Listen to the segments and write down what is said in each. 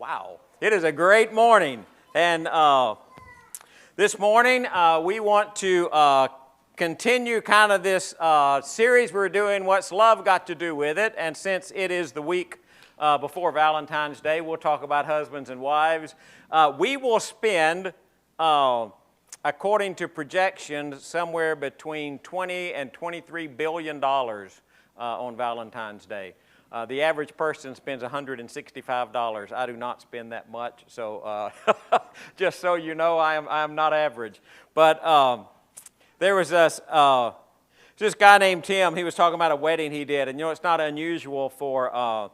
Wow. It is a great morning. And this morning we want to continue kind of this series we're doing, What's Love Got to Do with It? And since it is the week before Valentine's Day, we'll talk about husbands and wives. We will spend, according to projections, somewhere between $20 and $23 billion on Valentine's Day. The average person spends $165. I do not spend that much, so just so you know, I am not average. But there was this guy named Tim. He was talking about a wedding he did, and you know it's not unusual for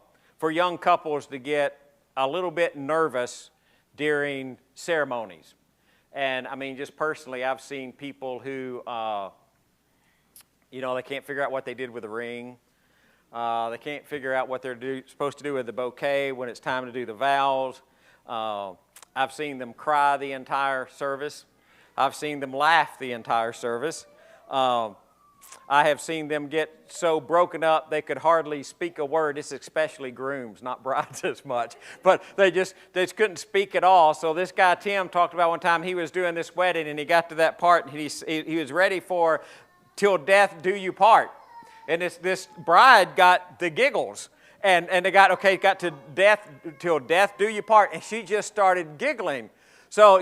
young couples to get a little bit nervous during ceremonies. And I mean, just personally, I've seen people who, they can't figure out what they did with the ring. They can't figure out what they're supposed to do with the bouquet when it's time to do the vows. I've seen them cry the entire service. I've seen them laugh the entire service. I have seen them get so broken up they could hardly speak a word. It's especially grooms, not brides as much. But they just couldn't speak at all. So this guy Tim talked about one time he was doing this wedding and he got to that part and he was ready for "Till death do you part." And this bride got the giggles. And they got to death, till death do you part. And she just started giggling. So,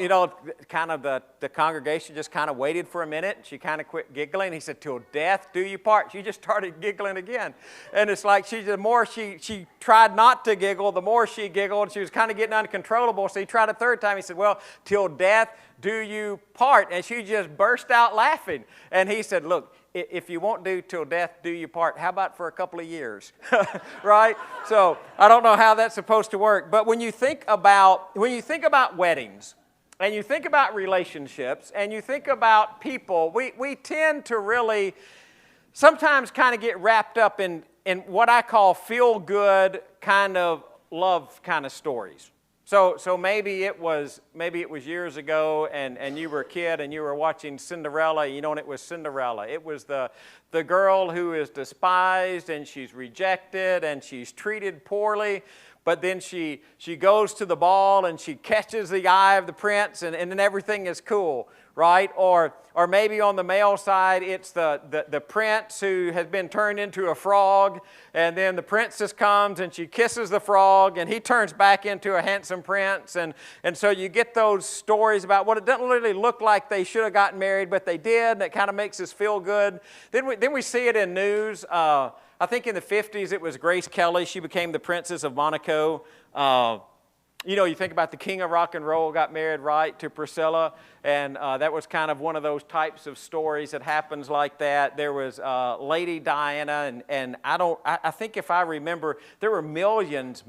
kind of the congregation just kind of waited for a minute. She kind of quit giggling. He said, "Till death do you part." She just started giggling again. And it's like the more she tried not to giggle, the more she giggled. She was kind of getting uncontrollable. So he tried a third time. He said, "Well, till death do you part." And she just burst out laughing. And he said, "Look, if you won't do till death do you part, how about for a couple of years?" Right? So I don't know how that's supposed to work. But when you think about weddings, and you think about relationships, and you think about people, we tend to really sometimes kind of get wrapped up in what I call feel-good kind of love kind of stories. So maybe it was years ago, and you were a kid and you were watching Cinderella, and it was Cinderella. It was the girl who is despised and she's rejected and she's treated poorly, but then she goes to the ball and she catches the eye of the prince and then everything is cool, right? Or maybe on the male side, it's the prince who has been turned into a frog, and then the princess comes and she kisses the frog and he turns back into a handsome prince. And so you get those stories about what it doesn't really look like they should have gotten married, but they did, and it kind of makes us feel good. Then we see it in news. I think in the 50s it was Grace Kelly. She became the Princess of Monaco. You think about the king of rock and roll got married, right, to Priscilla, and that was kind of one of those types of stories that happens like that. There was Lady Diana, and I think if I remember, there were millions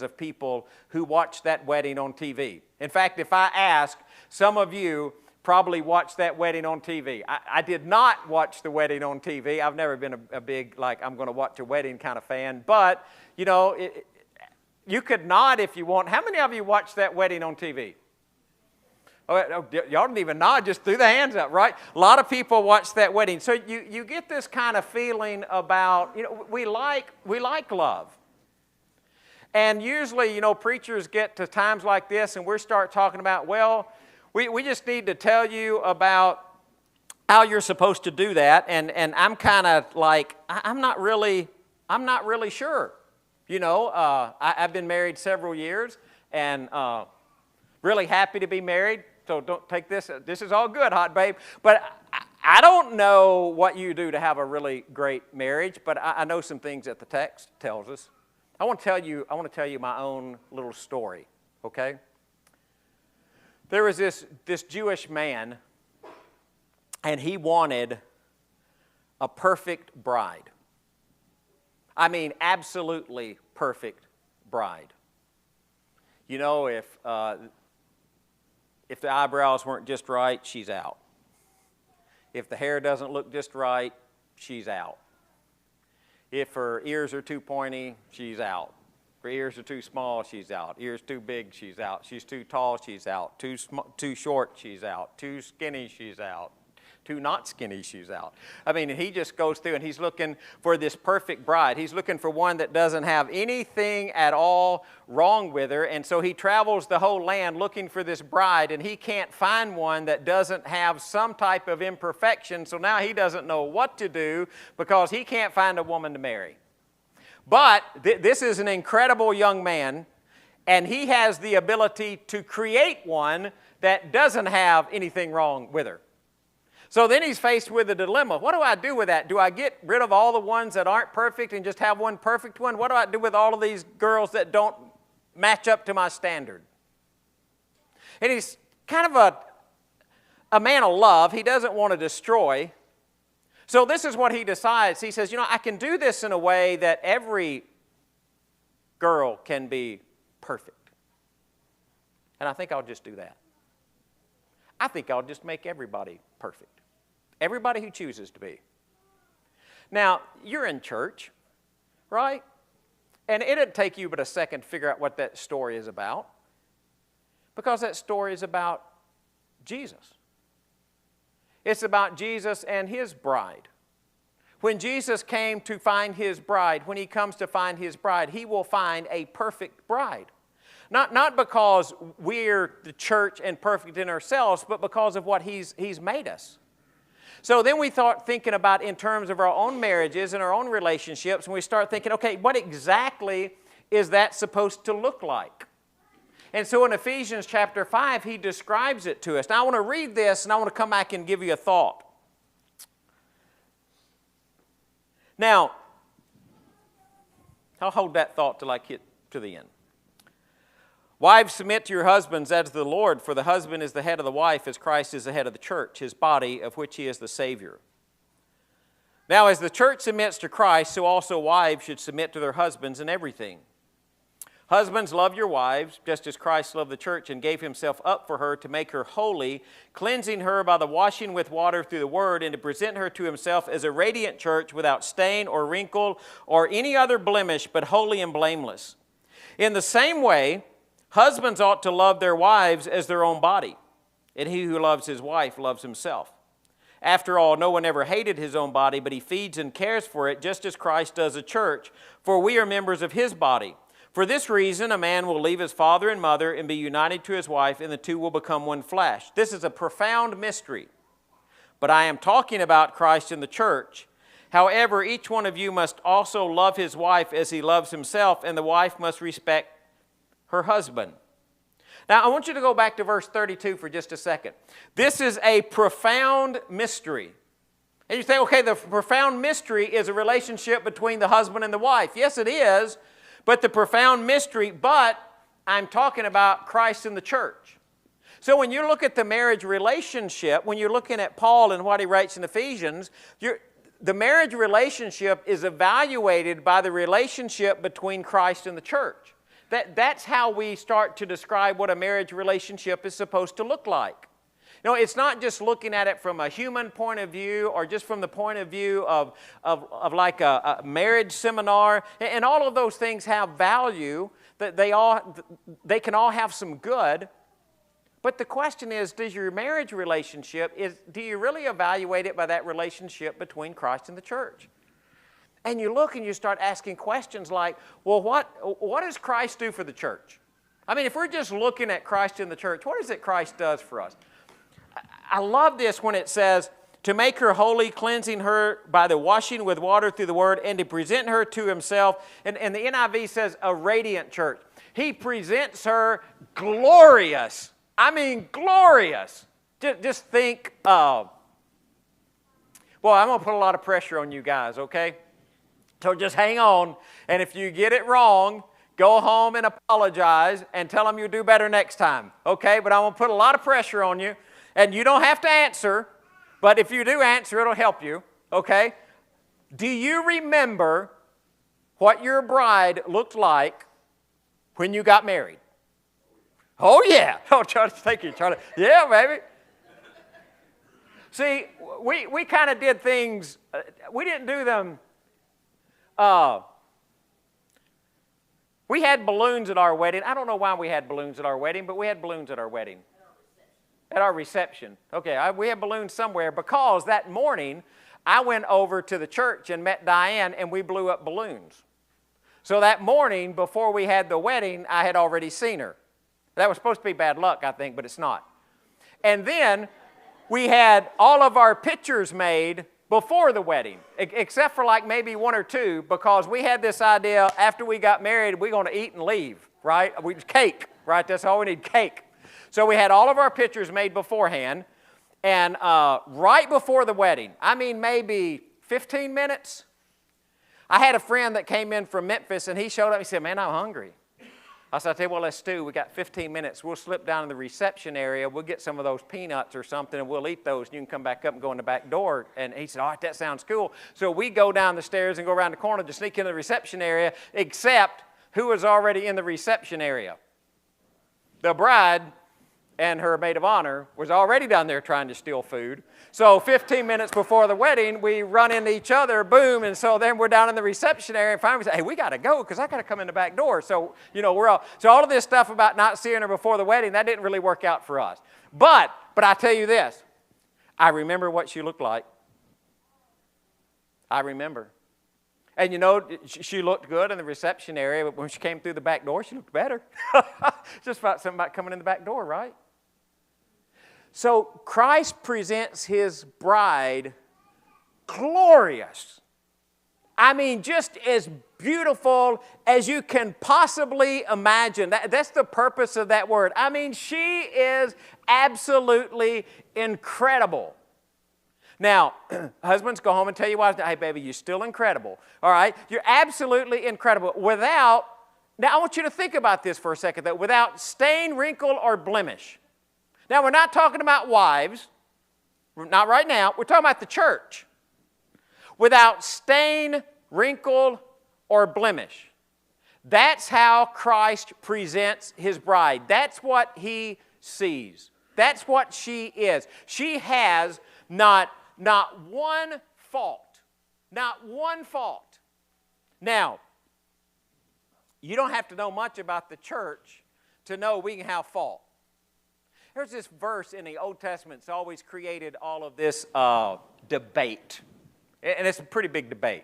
of people who watched that wedding on TV. In fact, if I ask, some of you probably watched that wedding on TV. I did not watch the wedding on TV. I've never been a big, I'm going to watch a wedding kind of fan, but, you could nod if you want. How many of you watched that wedding on TV? Oh, y'all didn't even nod, just threw the hands up, right? A lot of people watched that wedding. So you get this kind of feeling about, we like love. And usually, preachers get to times like this and we start talking about, well, we just need to tell you about how you're supposed to do that. And I'm kind of like, I'm not really sure. I've been married several years and really happy to be married. So don't take this. This is all good, hot babe. But I don't know what you do to have a really great marriage, but I know some things that the text tells us. I want to tell you my own little story, okay? There was this Jewish man, and he wanted a perfect bride. I mean, absolutely perfect bride. If the eyebrows weren't just right, she's out. If the hair doesn't look just right, she's out. If her ears are too pointy, she's out. Her ears are too small, she's out. Ears too big, she's out. She's too tall, she's out. Too short, she's out. Too skinny, she's out. 2 not skinny shoes out. I mean, he just goes through and he's looking for this perfect bride. He's looking for one that doesn't have anything at all wrong with her. And so he travels the whole land looking for this bride, and he can't find one that doesn't have some type of imperfection. So now he doesn't know what to do because he can't find a woman to marry. But this is an incredible young man, and he has the ability to create one that doesn't have anything wrong with her. So then he's faced with a dilemma. What do I do with that? Do I get rid of all the ones that aren't perfect and just have one perfect one? What do I do with all of these girls that don't match up to my standard? And he's kind of a man of love. He doesn't want to destroy. So this is what he decides. He says, I can do this in a way that every girl can be perfect. And I think I'll just do that. I think I'll just make everybody perfect. Everybody who chooses to be. Now, you're in church, right? And it'd take you but a second to figure out what that story is about. Because that story is about Jesus. It's about Jesus and his bride. When Jesus came to find his bride, when he comes to find his bride, he will find a perfect bride. Not because we're the church and perfect in ourselves, but because of what he's made us. So then we start thinking about in terms of our own marriages and our own relationships, and we start thinking, okay, what exactly is that supposed to look like? And so in Ephesians chapter 5, he describes it to us. Now I want to read this, and I want to come back and give you a thought. Now, I'll hold that thought till I get to the end. Wives, submit to your husbands as to the Lord, for the husband is the head of the wife, as Christ is the head of the church, his body, of which he is the Savior. Now, as the church submits to Christ, so also wives should submit to their husbands in everything. Husbands, love your wives, just as Christ loved the church and gave himself up for her to make her holy, cleansing her by the washing with water through the word, and to present her to himself as a radiant church without stain or wrinkle or any other blemish, but holy and blameless. In the same way, husbands ought to love their wives as their own body, and he who loves his wife loves himself. After all, no one ever hated his own body, but he feeds and cares for it, just as Christ does the church, for we are members of his body. For this reason, a man will leave his father and mother and be united to his wife, and the two will become one flesh. This is a profound mystery, but I am talking about Christ and the church. However, each one of you must also love his wife as he loves himself, and the wife must respect her husband. Now, I want you to go back to verse 32 for just a second. This is a profound mystery. And you say, okay, the profound mystery is a relationship between the husband and the wife. Yes, it is, but the profound mystery, but I'm talking about Christ and the church. So when you look at the marriage relationship, when you're looking at Paul and what he writes in Ephesians, the marriage relationship is evaluated by the relationship between Christ and the church. That's how we start to describe what a marriage relationship is supposed to look like. It's not just looking at it from a human point of view or just from the point of view of like a marriage seminar. And all of those things have value. They can all have some good. But the question is, does your marriage relationship, do you really evaluate it by that relationship between Christ and the church? And you look and you start asking questions like, well, what does Christ do for the church? I mean, if we're just looking at Christ in the church, what is it Christ does for us? I love this when it says, to make her holy, cleansing her by the washing with water through the word, and to present her to himself. And the NIV says a radiant church. He presents her glorious. I mean, glorious. Just think, I'm going to put a lot of pressure on you guys, okay? So just hang on, and if you get it wrong, go home and apologize and tell them you'll do better next time, okay? But I'm going to put a lot of pressure on you, and you don't have to answer, but if you do answer, it'll help you, okay? Do you remember what your bride looked like when you got married? Oh, yeah. Oh, Charlie, thank you, Charlie. Yeah, baby. See, we kind of did things, we didn't do them. We had balloons at our wedding. I don't know why we had balloons at our wedding, but we had balloons at our wedding. At our reception. Okay, we had balloons somewhere because that morning I went over to the church and met Diane and we blew up balloons. So that morning before we had the wedding, I had already seen her. That was supposed to be bad luck, I think, but it's not. And then we had all of our pictures made before the wedding, except for like maybe one or two, because we had this idea after we got married, we're going to eat and leave, right? Cake, right? That's all we need, cake. So we had all of our pictures made beforehand, and right before the wedding, I mean maybe 15 minutes, I had a friend that came in from Memphis, and he showed up and he said, man, I'm hungry. I said, I'll tell you what, let's do. We got 15 minutes. We'll slip down in the reception area. We'll get some of those peanuts or something, and we'll eat those, and you can come back up and go in the back door. And he said, all right, that sounds cool. So we go down the stairs and go around the corner to sneak into the reception area, except who was already in the reception area? The bride and her maid of honor was already down there trying to steal food. So 15 minutes before the wedding, we run into each other, boom, and so then we're down in the reception area, and finally we say, hey, we got to go because I got to come in the back door. So, so all of this stuff about not seeing her before the wedding, that didn't really work out for us. But I tell you this, I remember what she looked like. I remember. And she looked good in the reception area, but when she came through the back door, she looked better. Just about something about coming in the back door, right? So Christ presents his bride glorious. I mean, just as beautiful as you can possibly imagine. That's the purpose of that word. I mean, she is absolutely incredible. Now, husbands, go home and tell your wives, hey, baby, you're still incredible. All right? You're absolutely incredible. Now I want you to think about this for a second, though. Without stain, wrinkle, or blemish. Now, we're not talking about wives. Not right now. We're talking about the church. Without stain, wrinkle, or blemish. That's how Christ presents his bride. That's what he sees. That's what she is. She has not one fault. Not one fault. Now, you don't have to know much about the church to know we can have fault. There's this verse in the Old Testament that's always created all of this debate. And it's a pretty big debate.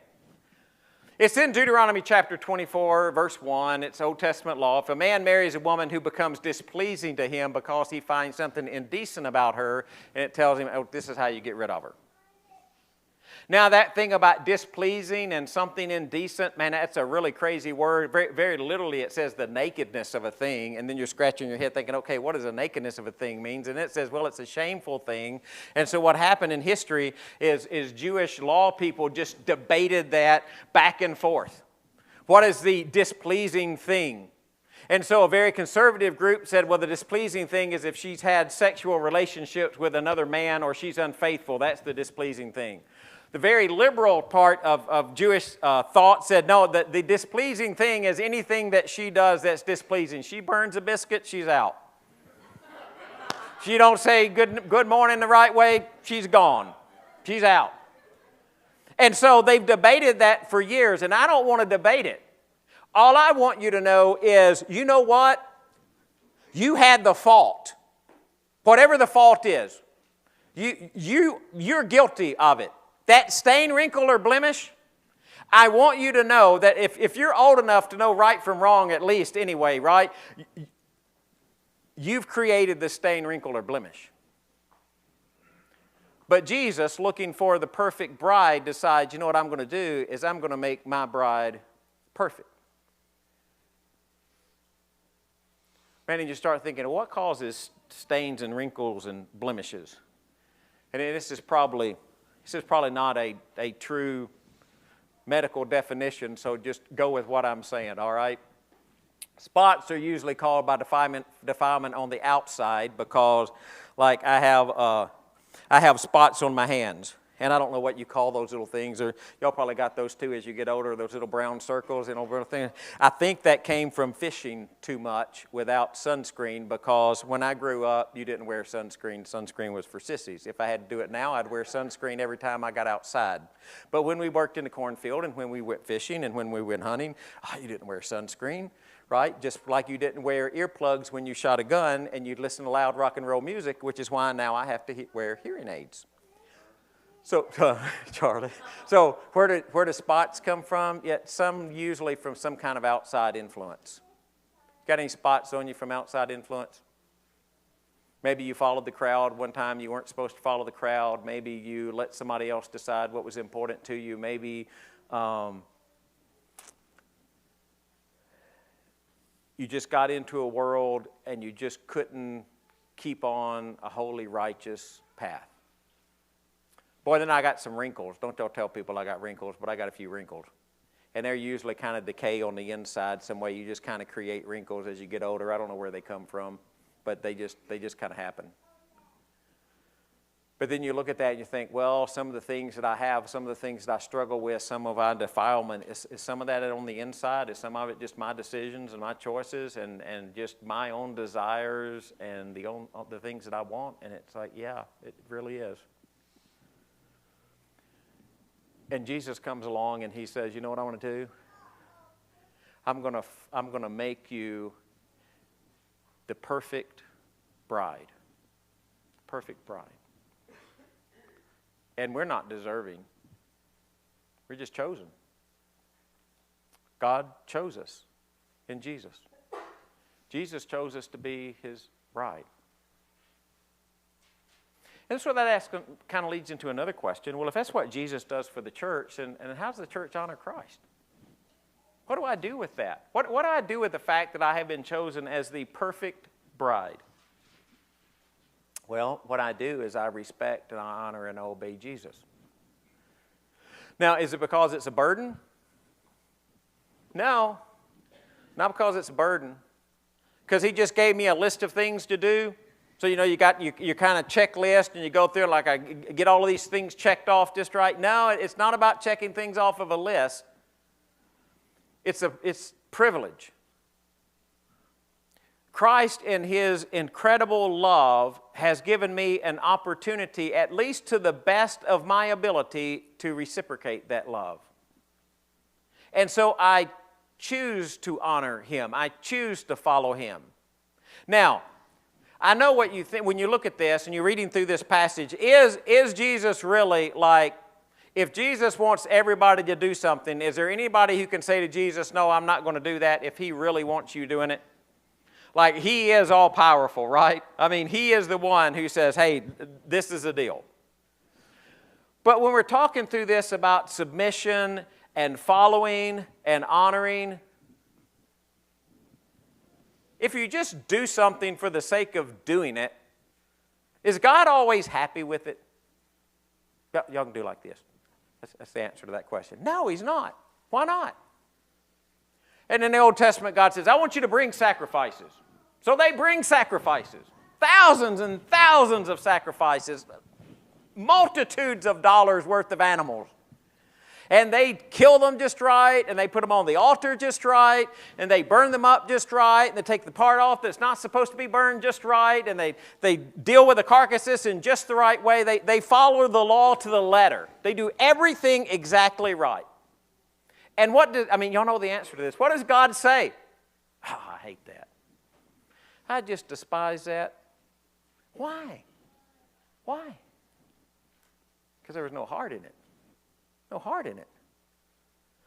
It's in Deuteronomy chapter 24, verse 1. It's Old Testament law. If a man marries a woman who becomes displeasing to him because he finds something indecent about her, and it tells him, oh, this is how you get rid of her. Now, that thing about displeasing and something indecent, man, that's a really crazy word. Very, very literally, it says the nakedness of a thing, and then you're scratching your head thinking, okay, what does the nakedness of a thing mean? And it says, well, it's a shameful thing. And so what happened in history is Jewish law people just debated that back and forth. What is the displeasing thing? And so a very conservative group said, well, the displeasing thing is if she's had sexual relationships with another man or she's unfaithful, that's the displeasing thing. The very liberal part of Jewish thought said, no, the displeasing thing is anything that she does that's displeasing. She burns a biscuit, she's out. She don't say good morning the right way, she's gone. She's out. And so they've debated that for years, and I don't want to debate it. All I want you to know is, you know what? You had the fault. Whatever the fault is, you're guilty of it. That stain, wrinkle, or blemish, I want you to know that if you're old enough to know right from wrong, at least anyway, right? You've created the stain, wrinkle, or blemish. But Jesus, looking for the perfect bride, decides, you know what I'm going to do is I'm going to make my bride perfect. Man, and you start thinking, what causes stains and wrinkles and blemishes? And this is probably not a true medical definition, so just go with what I'm saying, all right? Spots are usually called by defilement on the outside because, like, I have spots on my hands. And I don't know what you call those little things, or y'all probably got those too as you get older, those little brown circles and over things. I think that came from fishing too much without sunscreen, because when I grew up, you didn't wear sunscreen. Sunscreen was for sissies. If I had to do it now, I'd wear sunscreen every time I got outside. But when we worked in the cornfield and when we went fishing and when we went hunting, you didn't wear sunscreen, right? Just like you didn't wear earplugs when you shot a gun and you'd listen to loud rock and roll music, which is why now I have to wear hearing aids. So, Charlie, so where do spots come from? Yeah, some usually from some kind of outside influence. Got any spots on you from outside influence? Maybe you followed the crowd one time you weren't supposed to follow the crowd. Maybe you let somebody else decide what was important to you. Maybe you just got into a world and you just couldn't keep on a holy, righteous path. Boy, then I got some wrinkles. Don't y'all tell people I got wrinkles, but I got a few wrinkles. And they're usually kind of decay on the inside some way. You just kind of create wrinkles as you get older. I don't know where they come from, but they just kind of happen. But then you look at that and you think, well, some of the things that I have, some of the things that I struggle with, some of our defilement, is some of that on the inside? Is some of it just my decisions and my choices and just my own desires and the things that I want? And it's like, yeah, it really is. And Jesus comes along and he says, you know what I want to do? I'm going to make you the perfect bride. Perfect bride. And we're not deserving. We're just chosen. God chose us in Jesus. Jesus chose us to be his bride. And so that kind of leads into another question. Well, if that's what Jesus does for the church, and how does the church honor Christ? What do I do with that? What do I do with the fact that I have been chosen as the perfect bride? Well, what I do is I respect and I honor and I obey Jesus. Now, is it because it's a burden? No, not because it's a burden. Because he just gave me a list of things to do. So, you know, you got your kind of checklist and you go through like I get all of these things checked off just right. No, it's not about checking things off of a list. It's privilege. Christ in his incredible love has given me an opportunity, at least to the best of my ability, to reciprocate that love. And so I choose to honor him. I choose to follow him. Now, I know what you think when you look at this and you're reading through this passage. Is Jesus really like, if Jesus wants everybody to do something, is there anybody who can say to Jesus, no, I'm not going to do that if he really wants you doing it? Like, he is all powerful, right? I mean, he is the one who says, hey, this is the deal. But when we're talking through this about submission and following and honoring, if you just do something for the sake of doing it, is God always happy with it? Y'all can do like this. That's the answer to that question. No, he's not. Why not? And in the Old Testament, God says, I want you to bring sacrifices. So they bring sacrifices. Thousands and thousands of sacrifices. Multitudes of dollars worth of animals. And they kill them just right, and they put them on the altar just right, and they burn them up just right, and they take the part off that's not supposed to be burned just right, and they deal with the carcasses in just the right way. They follow the law to the letter. They do everything exactly right. And y'all know the answer to this. What does God say? Oh, I hate that. I just despise that. Why? Why? Because there was no heart in it. No heart in it.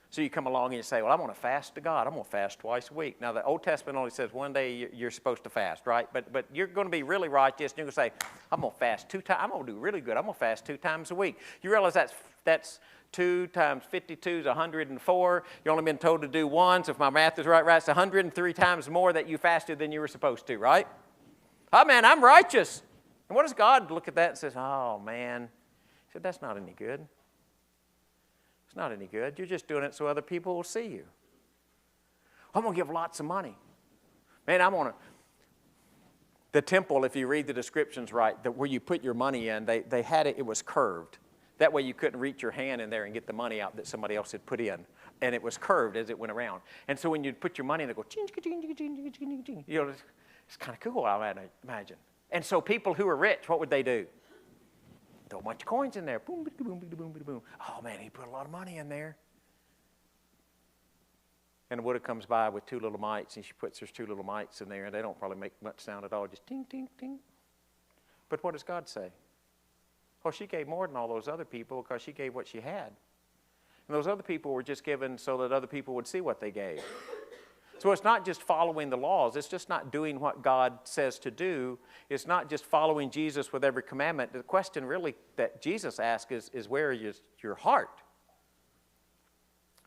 So you come along and you say, well, I'm going to fast to God. I'm going to fast twice a week. Now, the Old Testament only says one day you're supposed to fast, right? But you're going to be really righteous, and you're going to say, I'm going to fast 2 times. I'm going to do really good. I'm going to fast 2 times a week. You realize that's 2 times 52 is 104. You've only been told to do 1, so if my math is right, it's 103 times more that you fasted than you were supposed to, right? Oh, man, I'm righteous. And what does God look at that and says, oh, man. He said, that's not any good. It's not any good. You're just doing it so other people will see you. I'm going to give lots of money. Man, the temple, if you read the descriptions right, where you put your money in, they had it was curved. That way you couldn't reach your hand in there and get the money out that somebody else had put in. And it was curved as it went around. And so when you put your money in, it go, ching, ching, ching, ching, ching, ching. You know, it's kind of cool, I imagine. And so people who were rich, what would they do? Throw a bunch of coins in there. Boom, boom, boom, boom, boom, boom. Oh, man, he put a lot of money in there. And the widow comes by with 2 little mites, and she puts her 2 little mites in there, and they don't probably make much sound at all, just ting, ting, ting. But what does God say? Oh, she gave more than all those other people because she gave what she had. And those other people were just given so that other people would see what they gave. So it's not just following the laws. It's just not doing what God says to do. It's not just following Jesus with every commandment. The question really that Jesus asks is where is your heart?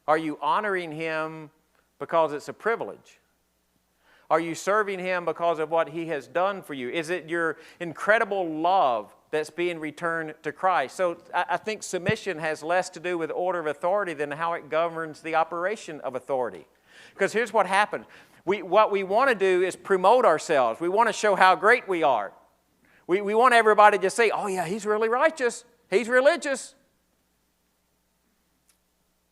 Are you honoring Him because it's a privilege? Are you serving Him because of what He has done for you? Is it your incredible love that's being returned to Christ? So I think submission has less to do with order of authority than how it governs the operation of authority. Because here's what happens. What we want to do is promote ourselves. We want to show how great we are. We want everybody to say, oh yeah, he's really righteous. He's religious.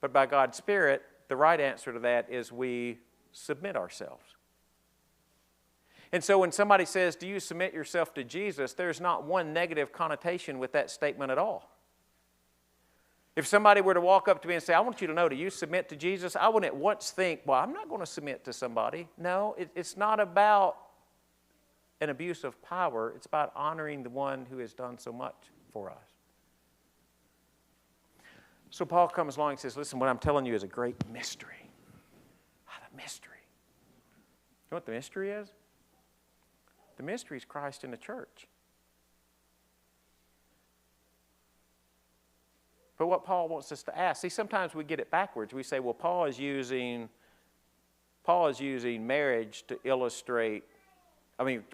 But by God's Spirit, the right answer to that is we submit ourselves. And so when somebody says, do you submit yourself to Jesus, there's not one negative connotation with that statement at all. If somebody were to walk up to me and say, I want you to know, do you submit to Jesus? I wouldn't at once think, well, I'm not going to submit to somebody. No, it's not about an abuse of power. It's about honoring the one who has done so much for us. So Paul comes along and says, listen, what I'm telling you is a great mystery. The mystery. You know what the mystery is? The mystery is Christ in the church. But what Paul wants us to ask, see, sometimes we get it backwards. We say, well, Paul is using marriage to illustrate,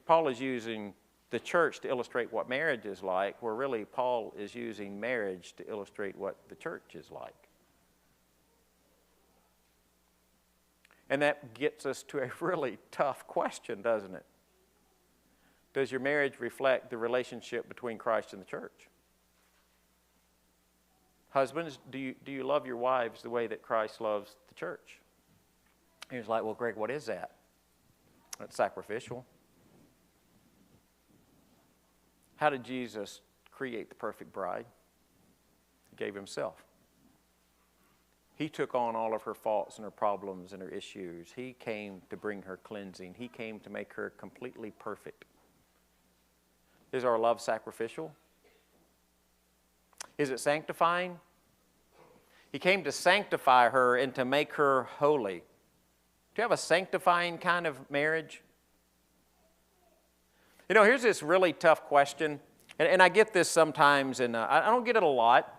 Paul is using the church to illustrate what marriage is like, where really Paul is using marriage to illustrate what the church is like. And that gets us to a really tough question, doesn't it? Does your marriage reflect the relationship between Christ and the church? Husbands, do you love your wives the way that Christ loves the church? He was like, well, Greg, what is that? That's sacrificial. How did Jesus create the perfect bride? He gave Himself. He took on all of her faults and her problems and her issues. He came to bring her cleansing. He came to make her completely perfect. Is our love sacrificial? Is it sanctifying? He came to sanctify her and to make her holy. Do you have a sanctifying kind of marriage? You know, here's this really tough question, and I get this sometimes, and I don't get it a lot,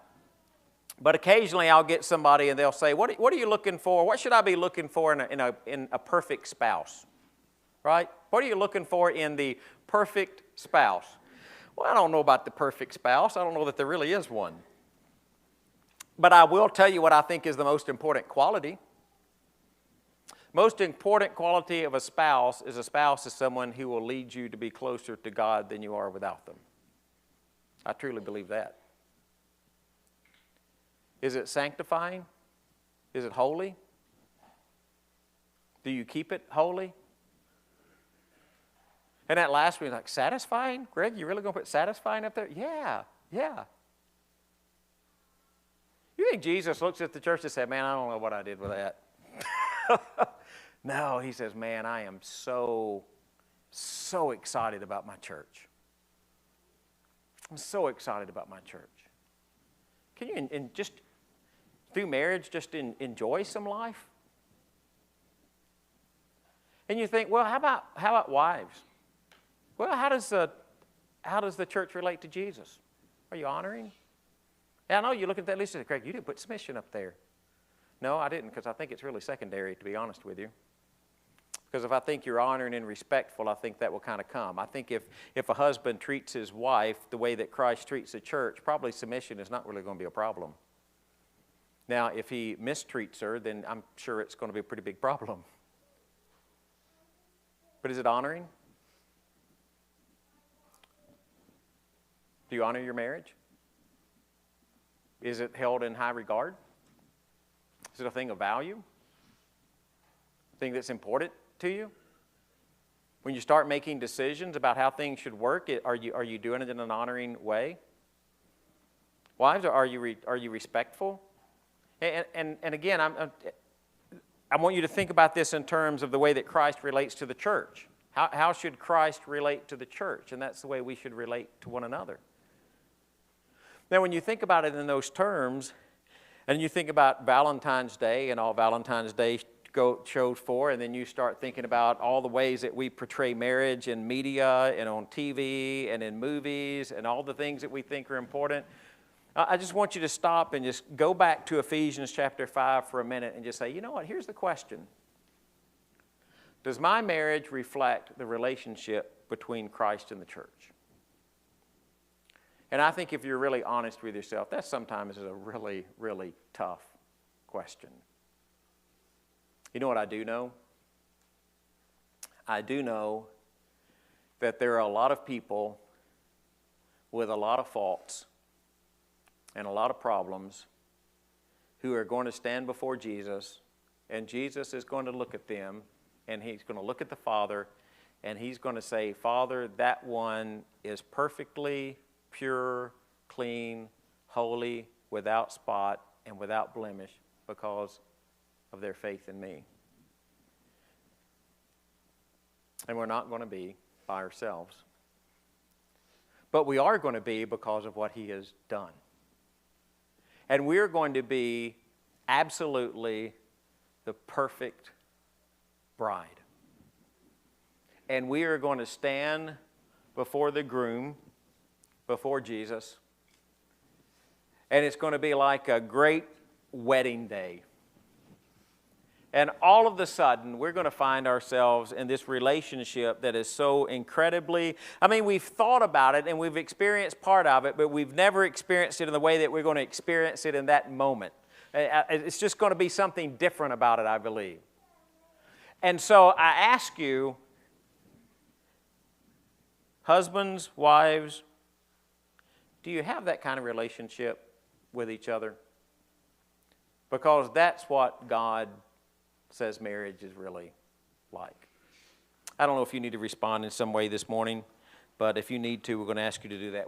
but occasionally I'll get somebody and they'll say, what are you looking for? What should I be looking for in a perfect spouse? Right? What are you looking for in the perfect spouse? Well, I don't know about the perfect spouse. I don't know that there really is one. But I will tell you what I think is the most important quality. Most important quality of a spouse is someone who will lead you to be closer to God than you are without them. I truly believe that. Is it sanctifying? Is it holy? Do you keep it holy? And that last one, like, satisfying? Greg, you really going to put satisfying up there? Yeah. You think Jesus looks at the church and said, man, I don't know what I did with that. No, He says, man, I am so excited about my church. I'm so excited about my church. Can you, and just through marriage, just enjoy some life? And you think, well, how about wives? Well, how does the church relate to Jesus? Are you honoring? Yeah, I know you look at that list and say, Craig, you didn't put submission up there. No, I didn't, because I think it's really secondary, to be honest with you. Because if I think you're honoring and respectful, I think that will kind of come. I think if a husband treats his wife the way that Christ treats the church, probably submission is not really going to be a problem. Now, if he mistreats her, then I'm sure it's going to be a pretty big problem. But is it honoring? Do you honor your marriage? Is it held in high regard? Is it a thing of value? A thing that's important to you? When you start making decisions about how things should work, are you doing it in an honoring way? Wives, are you respectful? And again, I want you to think about this in terms of the way that Christ relates to the church. How should Christ relate to the church? And that's the way we should relate to one another. Now, when you think about it in those terms, and you think about Valentine's Day and all Valentine's Day shows for, and then you start thinking about all the ways that we portray marriage in media and on TV and in movies and all the things that we think are important, I just want you to stop and just go back to Ephesians chapter 5 for a minute and just say, you know what, here's the question. Does my marriage reflect the relationship between Christ and the church? And I think if you're really honest with yourself, that sometimes is a really, really tough question. You know what I do know? I do know that there are a lot of people with a lot of faults and a lot of problems who are going to stand before Jesus, and Jesus is going to look at them, and he's going to look at the Father, and he's going to say, Father, that one is perfectly pure, clean, holy, without spot, and without blemish because of their faith in me. And we're not going to be by ourselves. But we are going to be because of what he has done. And we're going to be absolutely the perfect bride. And we are going to stand before the groom, before Jesus. And it's going to be like a great wedding day. And all of a sudden, we're going to find ourselves in this relationship that is so incredibly, we've thought about it and we've experienced part of it, but we've never experienced it in the way that we're going to experience it in that moment. It's just going to be something different about it, I believe. And so I ask you, husbands, wives, do you have that kind of relationship with each other? Because that's what God says marriage is really like. I don't know if you need to respond in some way this morning, but if you need to, we're going to ask you to do that.